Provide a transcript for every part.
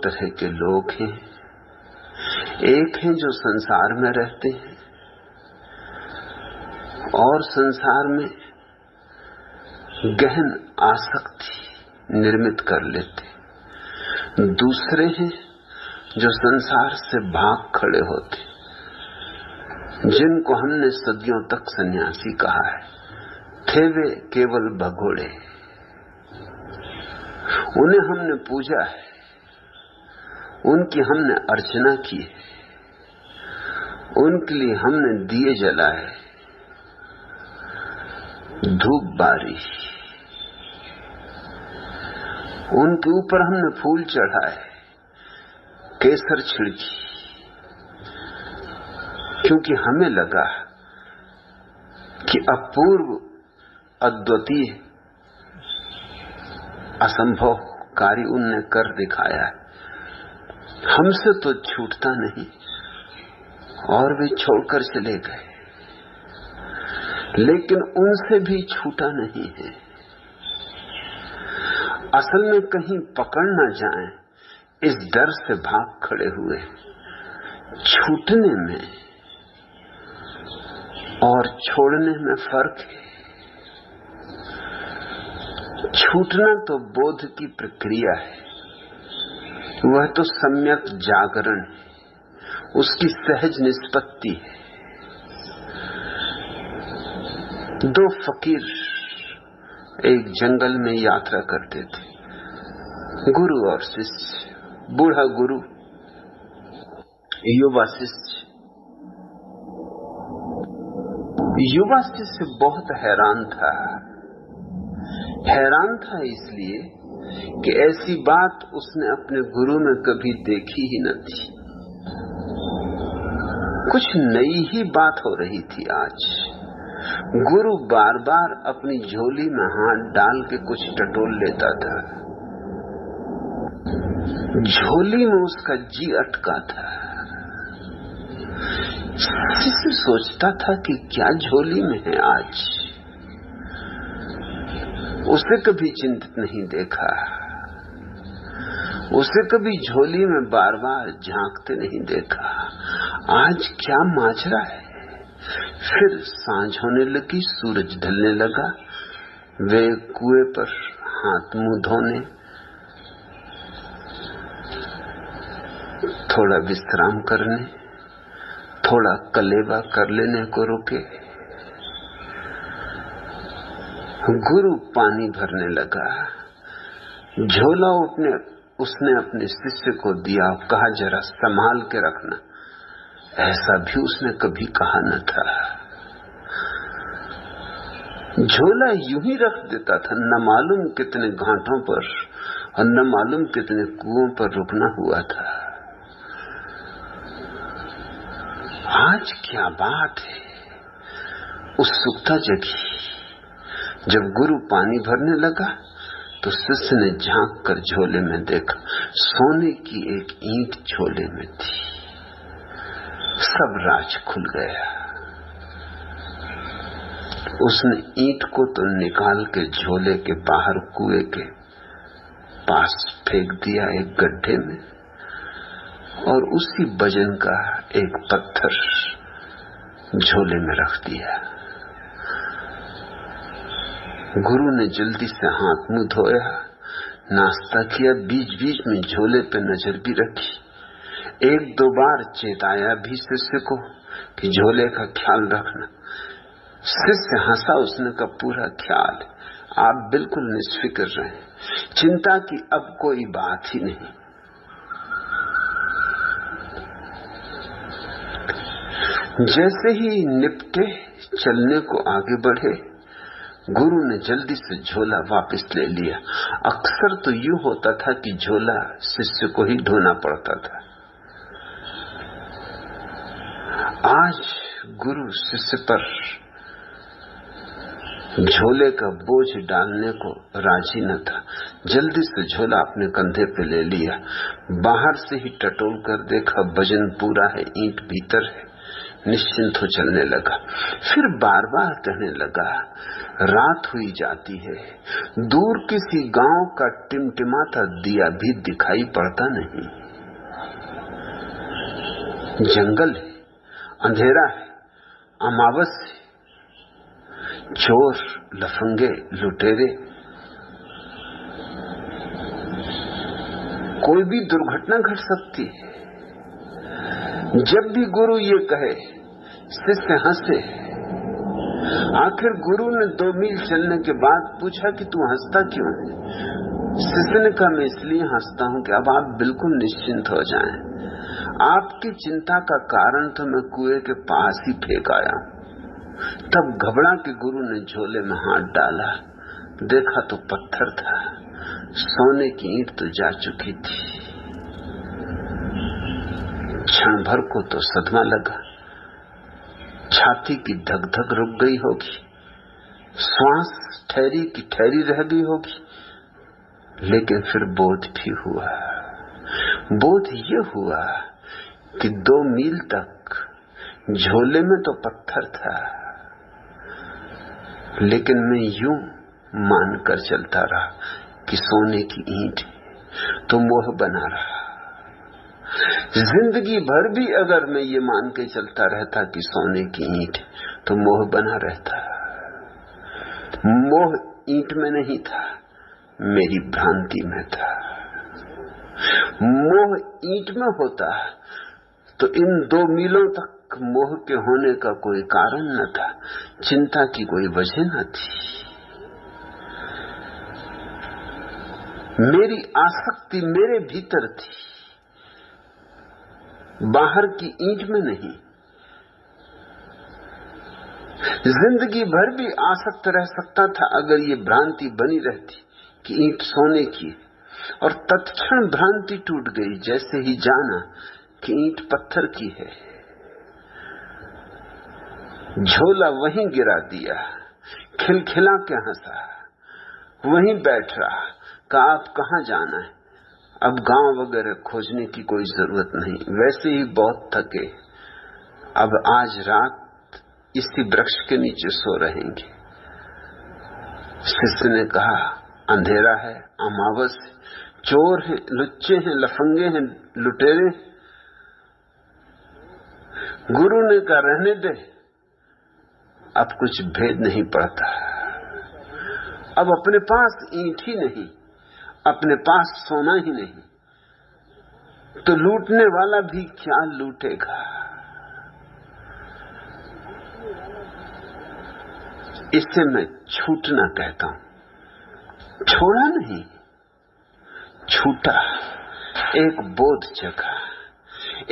तरह के लोग हैं। एक हैं जो संसार में रहते हैं और संसार में गहन आसक्ति निर्मित कर लेते। दूसरे हैं जो संसार से भाग खड़े होते, जिनको हमने सदियों तक सन्यासी कहा है। थे वे केवल भगोड़े, उन्हें हमने पूजा है, उनकी हमने अर्चना की है, उनके लिए हमने दिए जलाए, धूप बारी, उनके ऊपर हमने फूल चढ़ाए, केसर छिड़की, क्योंकि हमें लगा कि अपूर्व, अद्वितीय, असंभव कार्य उनने कर दिखाया है। हमसे तो छूटता नहीं और वे छोड़कर चले गए, लेकिन उनसे भी छूटा नहीं है। असल में कहीं पकड़ न जाएं, इस डर से भाग खड़े हुए। छूटने में और छोड़ने में फर्क है। छूटना तो बोध की प्रक्रिया है, वह तो सम्यक जागरण है, उसकी सहज निष्पत्ति है। दो फकीर एक जंगल में यात्रा करते थे, गुरु और शिष्य। बूढ़ा गुरु, युवा शिष्य। युवा शिष्य बहुत हैरान था। हैरान था इसलिए कि ऐसी बात उसने अपने गुरु में कभी देखी ही न थी। कुछ नई ही बात हो रही थी आज। गुरु बार बार अपनी झोली में हाथ डाल के कुछ टटोल लेता था। झोली में उसका जी अटका था। शिष्य सोचता था कि क्या झोली में है आज। उसे कभी चिंतित नहीं देखा, उसे कभी झोली में बार बार झांकते नहीं देखा। आज क्या माजरा है। फिर सांझ होने लगी, सूरज ढलने लगा। वे कुएं पर हाथ मुंह धोने, थोड़ा विश्राम करने, थोड़ा कलेवा कर लेने को रुके। गुरु पानी भरने लगा। झोला उसने अपने शिष्य को दिया, कहा जरा संभाल के रखना। ऐसा भी उसने कभी कहा न था। झोला यूं ही रख देता था, न मालूम कितने घाटों पर और न मालूम कितने कुओं पर रुकना हुआ था। आज क्या बात है। उत्सुकता जगी। जब गुरु पानी भरने लगा तो शिष्य ने झांक कर झोले में देखा। सोने की एक ईंट झोले में थी। सब राज खुल गया। उसने ईंट को तो निकाल के झोले के बाहर कुएं के पास फेंक दिया, एक गड्ढे में, और उसी वजन का एक पत्थर झोले में रख दिया। गुरु ने जल्दी से हाथ मुंह धोया, नाश्ता किया, बीच बीच में झोले पे नजर भी रखी। एक दो बार चेताया भी शिष्य को कि झोले का ख्याल रखना। शिष्य हंसा। उसने का पूरा ख्याल, आप बिल्कुल निष्फिक्र रहें, चिंता की अब कोई बात ही नहीं। जैसे ही निपटे, चलने को आगे बढ़े, गुरु ने जल्दी से झोला वापस ले लिया। अक्सर तो यूं होता था कि झोला शिष्य को ही ढोना पड़ता था। आज गुरु शिष्य पर झोले का बोझ डालने को राजी न था। जल्दी से झोला अपने कंधे पे ले लिया। बाहर से ही टटोल कर देखा, वजन पूरा है, ईंट भीतर है, निश्चिंत हो चलने लगा। फिर बार बार कहने लगा, रात हुई जाती है, दूर किसी गांव का टिमटिमाता दिया भी दिखाई पड़ता नहीं। जंगल है, अंधेरा है, अमावस है, चोर, लफंगे, लुटेरे, कोई भी दुर्घटना घट सकती है। जब भी गुरु ये कहे, शिष्य हंसे। आखिर गुरु ने 2 मील चलने के बाद पूछा कि तू हंसता क्यों है? शिष्य ने कहा, मैं इसलिए हंसता हूं कि अब आप बिल्कुल निश्चिंत हो जाएं। आपकी चिंता का कारण तो मैं कुएं के पास ही फेंक आया। तब घबरा के गुरु ने झोले में हाथ डाला, देखा तो पत्थर था, सोने की ईंट तो जा चुकी थी। क्षण भर को तो सदमा लगा, छाती की धक धक रुक गई होगी, श्वास ठहरी की ठहरी रह गई होगी, लेकिन फिर बोध भी हुआ। बोध ये हुआ कि 2 मील तक झोले में तो पत्थर था, लेकिन मैं यूं मानकर चलता रहा कि सोने की ईंट, तो मोह बना रहा। जिंदगी भर भी अगर मैं ये मान के चलता रहता कि सोने की ईंट, तो मोह बना रहता। मोह ईंट में नहीं था, मेरी भ्रांति में था। मोह ईंट में होता तो इन 2 मीलों तक मोह के होने का कोई कारण न था, चिंता की कोई वजह न थी। मेरी आसक्ति मेरे भीतर थी, बाहर की ईंट में नहीं। जिंदगी भर भी आसक्त रह सकता था अगर ये भ्रांति बनी रहती कि ईंट सोने की, और तत्क्षण भ्रांति टूट गई जैसे ही जाना कि ईंट पत्थर की है। झोला वहीं गिरा दिया, खिलखिला के हंसा, वहीं बैठ रहा, कहा आप कहां जाना है, अब गांव वगैरह खोजने की कोई जरूरत नहीं, वैसे ही बहुत थके, अब आज रात इसी वृक्ष के नीचे सो रहेंगे। शिष्य ने कहा, अंधेरा है, अमावस है, चोर हैं, लुच्चे हैं, लफंगे हैं, लुटेरे। गुरु ने कहा, रहने दे, अब कुछ भेद नहीं पड़ता। अब अपने पास ईंट ही नहीं, अपने पास सोना ही नहीं, तो लूटने वाला भी क्या लूटेगा। इसे मैं छूटना कहता हूं। छोड़ा नहीं, छूटा। एक बोध जगा,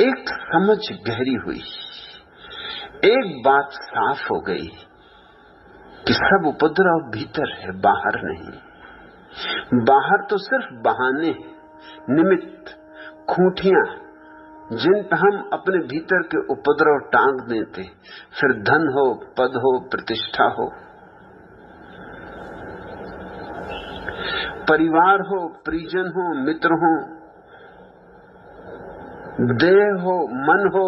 एक समझ गहरी हुई, एक बात साफ हो गई कि सब उपद्रव भीतर है, बाहर नहीं। बाहर तो सिर्फ बहाने, निमित्त, खूंटियां, जिन पर हम अपने भीतर के उपद्रव टांग देते, फिर धन हो, पद हो, प्रतिष्ठा हो, परिवार हो, परिजन हो, मित्र हो, देह हो, मन हो,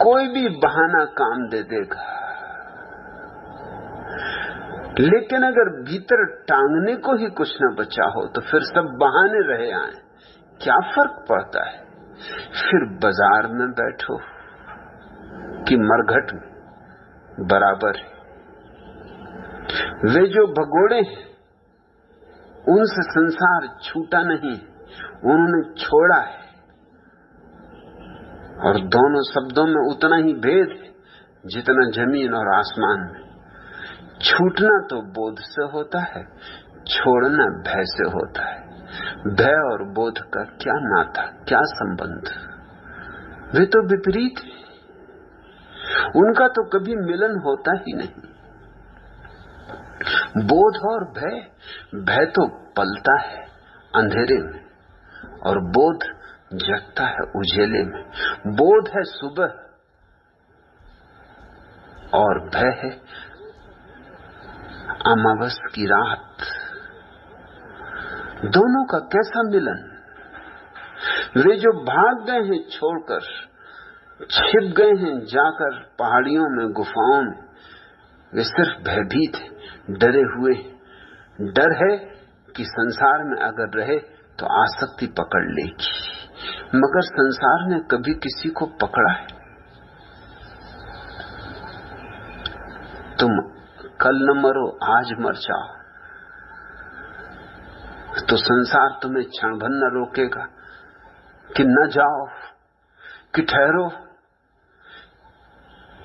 कोई भी बहाना काम दे देगा। लेकिन अगर भीतर टांगने को ही कुछ न बचा हो तो फिर सब बहाने रहे आए, क्या फर्क पड़ता है। फिर बाजार में बैठो कि मरघट में, बराबर है। वे जो भगोड़े हैं उनसे संसार छूटा नहीं, उन्होंने छोड़ा है, और दोनों शब्दों में उतना ही भेद है जितना जमीन और आसमान में। छूटना तो बोध से होता है, छोड़ना भय से होता है। भय और बोध का क्या नाता, क्या संबंध, वे तो विपरीत है, उनका तो कभी मिलन होता ही नहीं। बोध और भय, भय तो पलता है अंधेरे में और बोध जगता है उजेले में। बोध है सुबह और भय है अमावस की रात। दोनों का कैसा मिलन। वे जो भाग गए हैं छोड़कर, छिप गए हैं जाकर पहाड़ियों में, गुफाओं में। वे सिर्फ भयभीत हैं, डरे हुए। डर है कि संसार में अगर रहे तो आसक्ति पकड़ लेगी, मगर संसार ने कभी किसी को पकड़ा है? तुम कल न मरो, आज मर जाओ तो संसार तुम्हें क्षण भर न रोकेगा कि न जाओ, कि ठहरो,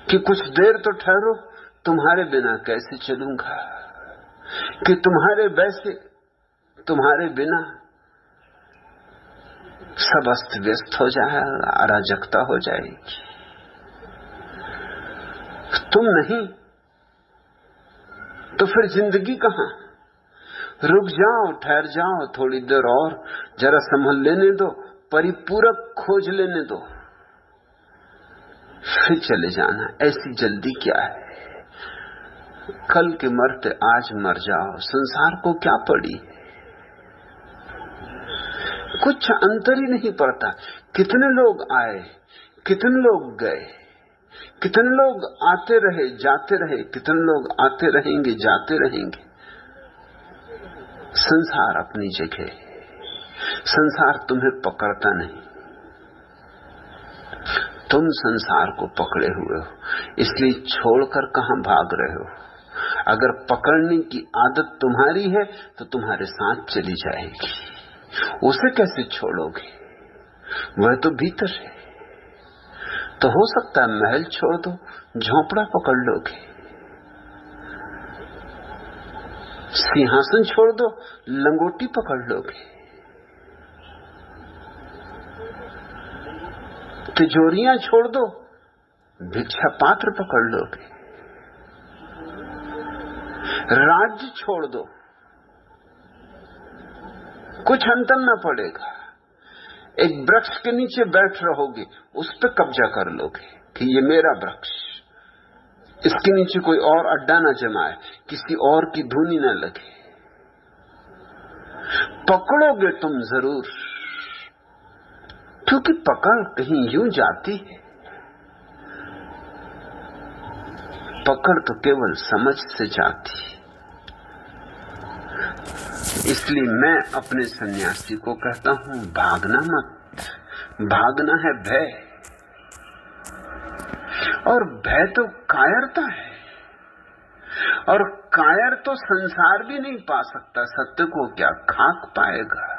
कि कुछ देर तो ठहरो, तुम्हारे बिना कैसे चलूंगा, कि तुम्हारे बिना सब अस्त व्यस्त हो जाएगा, अराजकता हो जाएगी। तुम नहीं तो फिर जिंदगी कहां? रुक जाओ, ठहर जाओ थोड़ी देर और, जरा संभल लेने दो, परिपूरक खोज लेने दो, फिर चले जाना। ऐसी जल्दी क्या है? कल के मरते आज मर जाओ, संसार को क्या पड़ी? कुछ अंतर ही नहीं पड़ता। कितने लोग आए, कितने लोग गए, कितने लोग आते रहे जाते रहे, कितने लोग आते रहेंगे जाते रहेंगे। संसार अपनी जगह, संसार तुम्हें पकड़ता नहीं, तुम संसार को पकड़े हुए हो। इसलिए छोड़कर कहां भाग रहे हो? अगर पकड़ने की आदत तुम्हारी है तो तुम्हारे साथ चली जाएगी। उसे कैसे छोड़ोगे? वह तो भीतर है। तो हो सकता है महल छोड़ दो, झोंपड़ा पकड़ लोगे, सिंहासन छोड़ दो, लंगोटी पकड़ लोगे, तिजोरियां छोड़ दो, भिक्षा पात्र पकड़ लोगे, राज्य छोड़ दो, कुछ अंतर न पड़ेगा। एक वृक्ष के नीचे बैठ रहोगे, उस पर कब्जा कर लोगे कि ये मेरा वृक्ष, इसके नीचे कोई और अड्डा न जमाए, किसी और की धूनी न लगे। पकड़ोगे तुम जरूर, क्योंकि पकड़ कहीं यूं जाती है। पकड़ तो केवल समझ से जाती है। इसलिए मैं अपने सन्यासी को कहता हूं, भागना मत। भागना है भय, और भय तो कायरता है, और कायर तो संसार भी नहीं पा सकता। सत्य को क्या खाक पाएगा?